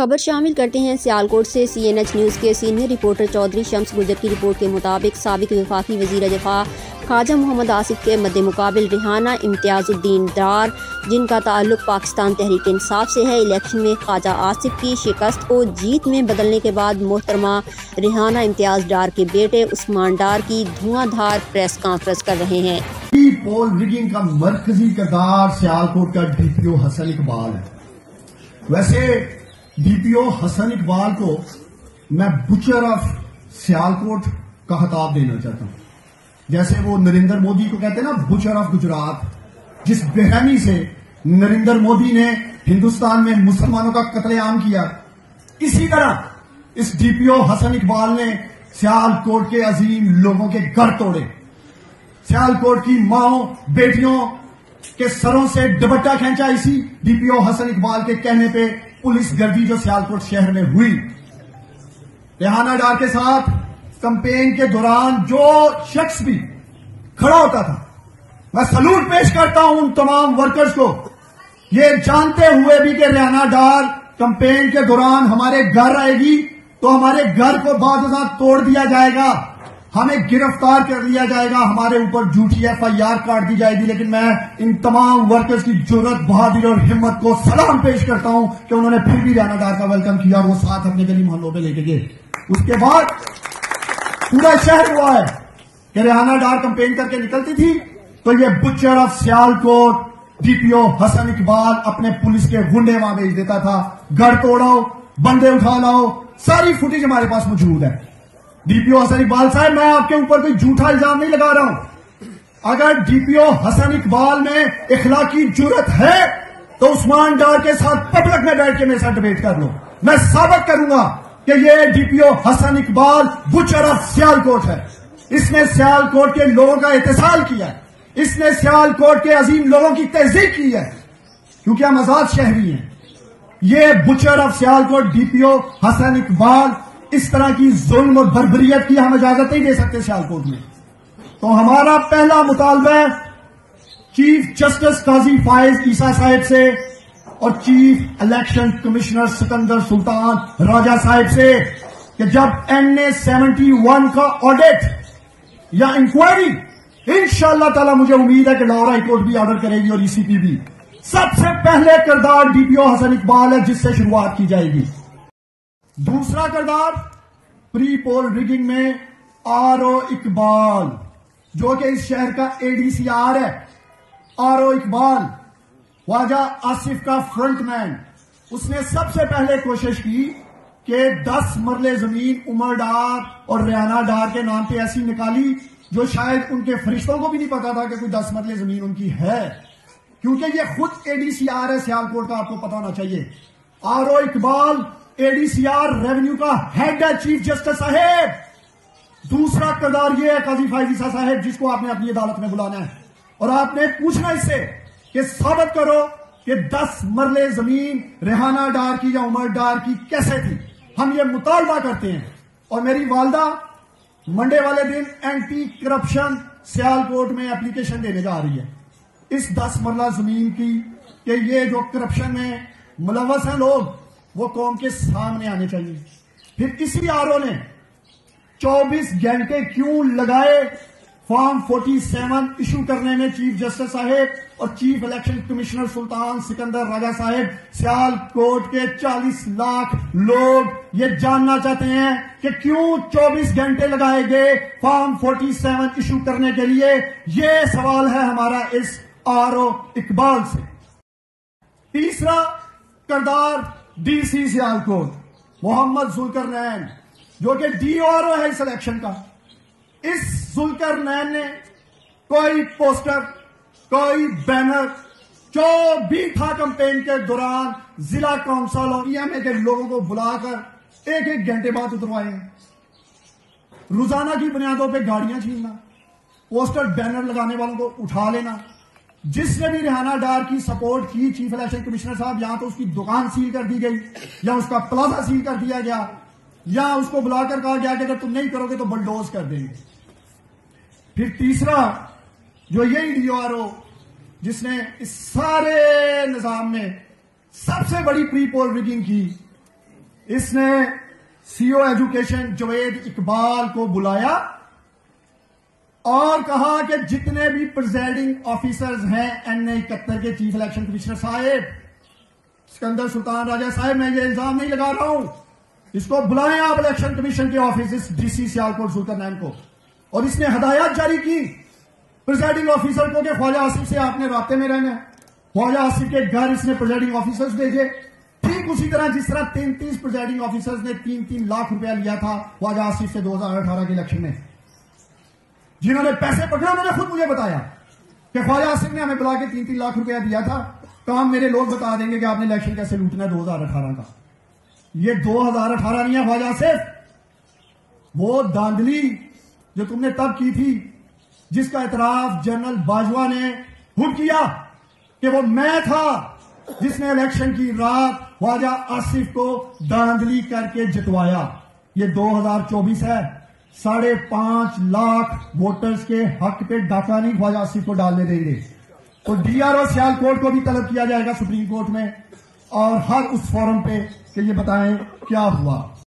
خبر شامل کرتے ہیں سیالکوٹ سے۔ CNH نیوز کے سینئر رپورٹر چودھری شمس گجر کی رپورٹ کے مطابق سابق وفاقی وزیر دفاع خواجہ محمد آصف کے مد مقابل ریحانہ امتیاز الدین ڈار، جن کا تعلق پاکستان تحریک انصاف سے ہے، الیکشن میں خواجہ آصف کی شکست کو جیت میں بدلنے کے بعد محترمہ ریحانہ امتیاز ڈار کے بیٹے عثمان ڈار کی دھواں دھار پریس کانفرنس کر رہے ہیں۔ پول ریگنگ کا مرکزی کردار سیالکوٹ کا DPO حسن اقبال ہے۔ ویسے DPO حسن اقبال کو میں بچر آف سیالکوٹ کا خطاب دینا چاہتا ہوں، جیسے وہ نریندر مودی کو کہتے ہیں نا بچر آف گجرات۔ جس بےرحمی سے نریندر مودی نے ہندوستان میں مسلمانوں کا قتل عام کیا، اسی طرح اس DPO حسن اقبال نے سیالکوٹ کے عظیم لوگوں کے گھر توڑے، سیالکوٹ کی ماؤں بیٹیوں کے سروں سے دوپٹہ کھینچا۔ اسی DPO حسن اقبال کے کہنے پہ پولیس گردی جو سیالکوٹ شہر میں ہوئی، ریحانہ ڈار کے ساتھ کمپین کے دوران جو شخص بھی کھڑا ہوتا تھا، میں سلوٹ پیش کرتا ہوں ان تمام ورکرز کو، یہ جانتے ہوئے بھی کہ ریحانہ ڈار کمپین کے دوران ہمارے گھر آئے گی تو ہمارے گھر کو بعض اوقات توڑ دیا جائے گا، ہمیں گرفتار کر لیا جائے گا، ہمارے اوپر جھوٹی FIR کاٹ دی جائے گی، لیکن میں ان تمام ورکرز کی جرأت، بہادری اور ہمت کو سلام پیش کرتا ہوں کہ انہوں نے پھر بھی ریحانہ ڈار کا ویلکم کیا اور وہ ساتھ اپنے گلی محلوں پہ لے کے گئے۔ اس کے بعد پورا شہر ہوا ہے کہ ریحانہ ڈار کمپین کر کے نکلتی تھی تو یہ Butcher of Sialkot DPO Hassan Iqbal اپنے پولیس کے گنڈے وہاں بھیج دیتا تھا، گھر توڑو، بندے اٹھا لاؤ، ساری فوٹیج ہمارے پاس موجود ہے۔ DPO حسن اقبال صاحب، میں آپ کے اوپر کوئی جھوٹا الزام نہیں لگا رہا ہوں، اگر DPO حسن اقبال میں اخلاقی جرأت ہے تو عثمان ڈار کے ساتھ پبلک میں بیٹھ کے میرے ساتھ ڈیبیٹ کر لو، میں ثابت کروں گا کہ یہ DPO Hassan Iqbal butcher of Sialkot ہے۔ اس نے سیالکوٹ کے لوگوں کا اتصال کیا ہے، اس نے سیالکوٹ کے عظیم لوگوں کی تہذیب کی ہے، کیونکہ ہم آزاد شہری ہیں۔ یہ Butcher of Sialkot DPO Hassan Iqbal اس طرح کی ظلم اور بربریت کی ہم اجازت نہیں دے سکتے سیالکوٹ میں۔ تو ہمارا پہلا مطالبہ ہے چیف جسٹس قاضی فائز عیسیٰ صاحب سے اور چیف الیکشن کمشنر سکندر سلطان راجہ صاحب سے کہ جب NA 71 کا آڈٹ یا انکوائری انشاءاللہ تعالی مجھے امید ہے کہ لاہور ہائی کورٹ بھی آرڈر کرے گی اور ECP بھی، سب سے پہلے کردار DPO حسن اقبال ہے جس سے شروعات کی جائے گی۔ دوسرا کردار پری پول ریگنگ میں RO اقبال، جو کہ اس شہر کا ADCR ہے۔ RO اقبال خواجہ آصف کا فرنٹ مین، اس نے سب سے پہلے کوشش کی کہ 10 مرلے زمین عمر ڈار اور ریحانہ ڈار کے نام پہ ایسی نکالی جو شاید ان کے فرشتوں کو بھی نہیں پتا تھا کہ کوئی 10 مرلے زمین ان کی ہے، کیونکہ یہ خود ADCR ہے سیالکوٹ کا، آپ کو پتا ہونا چاہیے۔ RO اقبال ADCR ریونیو کا ہیڈ ہے چیف جسٹس صاحب۔ دوسرا کردار یہ ہے قاضی فائز عیسیٰ صاحب، جس کو آپ نے اپنی عدالت میں بلانا ہے اور آپ نے پوچھنا اس سے کہ ثابت کرو کہ 10 مرلے زمین ریحانہ ڈار کی یا عمر ڈار کی کیسے تھی۔ ہم یہ مطالبہ کرتے ہیں اور میری والدہ منڈے والے دن اینٹی کرپشن سیالکوٹ میں اپلیکیشن دینے جا رہی ہے اس 10 مرلہ زمین کی، کہ یہ جو کرپشن میں ملوث ہیں لوگ وہ قوم کے سامنے آنے چاہیے۔ پھر اسی RO نے 24 گھنٹے کیوں لگائے فارم 47 ایشو کرنے میں چیف جسٹس صاحب اور چیف الیکشن کمشنر سلطان سکندر راجہ صاحب؟ سیالکوٹ کے 40 لاکھ لوگ یہ جاننا چاہتے ہیں کہ کیوں 24 گھنٹے لگائے گئے فارم 47 ایشو کرنے کے لیے۔ یہ سوال ہے ہمارا اس RO اقبال سے۔ تیسرا کردار DC سیالکوٹ محمد ذوالقرنین، جو کہ DRO ہے اس الیکشن کا۔ اس ذوالقرنین نے کوئی پوسٹر، کوئی بینر جو بھی تھا کمپین کے دوران ضلع کونسل اور EMA کے لوگوں کو بلا کر ایک گھنٹے بعد اتروائے ہیں۔ روزانہ کی بنیادوں پہ گاڑیاں چھیننا، پوسٹر بینر لگانے والوں کو اٹھا لینا۔ جس نے بھی ریحانہ ڈار کی سپورٹ کی، چیف الیکشن کمشنر صاحب، یہاں تو اس کی دکان سیل کر دی گئی یا اس کا پلازا سیل کر دیا گیا یا اس کو بلا کر کہا گیا کہ اگر تم نہیں کرو گے تو بلڈوز کر دیں گے۔ پھر تیسرا جو یہی DRO جس نے اس سارے نظام میں سب سے بڑی پری پول ریگنگ کی، اس نے سی او ایجوکیشن جوید اقبال کو بلایا اور کہا کہ جتنے بھی پریزائڈنگ آفیسرز ہیں NA71 کے چیف الیکشن کمشنر صاحب سکندر سلطان راجہ صاحب، میں یہ الزام نہیں لگا رہا ہوں، اس کو بلائیں آپ الیکشن کمیشن کے آفس اس ڈی سی سیالکوٹ ذوالقرنین کو. اور اس نے ہدایات جاری کی پریزائڈنگ آفیسر کو کہ خواجہ آصف سے آپ نے رابطے میں رہنا ہے. خواجہ آصف کے گھر اس نے پریزائڈنگ آفیسرز بھیجے، ٹھیک اسی طرح جس طرح 33 پریزائڈنگ آفیسرز نے 3-3 لاکھ روپیہ لیا تھا خواجہ آصف سے 2018 کے الیکشن میں. جنہوں نے پیسے پکڑے انہوں نے خود مجھے بتایا کہ خواجہ آصف نے ہمیں بلا کے 3-3 لاکھ روپیہ دیا تھا. کام میرے لوگ بتا دیں گے کہ آپ نے الیکشن کیسے لوٹنا ہے 2018 کا. یہ 2018 نہیں ہے خواجہ آصف، وہ داندلی جو تم نے تب کی تھی، جس کا اعتراف جنرل باجوہ نے خود کیا کہ وہ میں تھا جس نے الیکشن کی رات خواجہ آصف کو داندلی کر کے جتوایا. یہ 2024 ہے، 5.5 لاکھ ووٹرز کے حق پہ ڈاکہ نہیں خواجہ آصف کو ڈالنے دیں گے. تو ڈی آر او سیالکوٹ کو بھی طلب کیا جائے گا سپریم کورٹ میں اور ہر اس فورم پہ کہ یہ بتائیں کیا ہوا.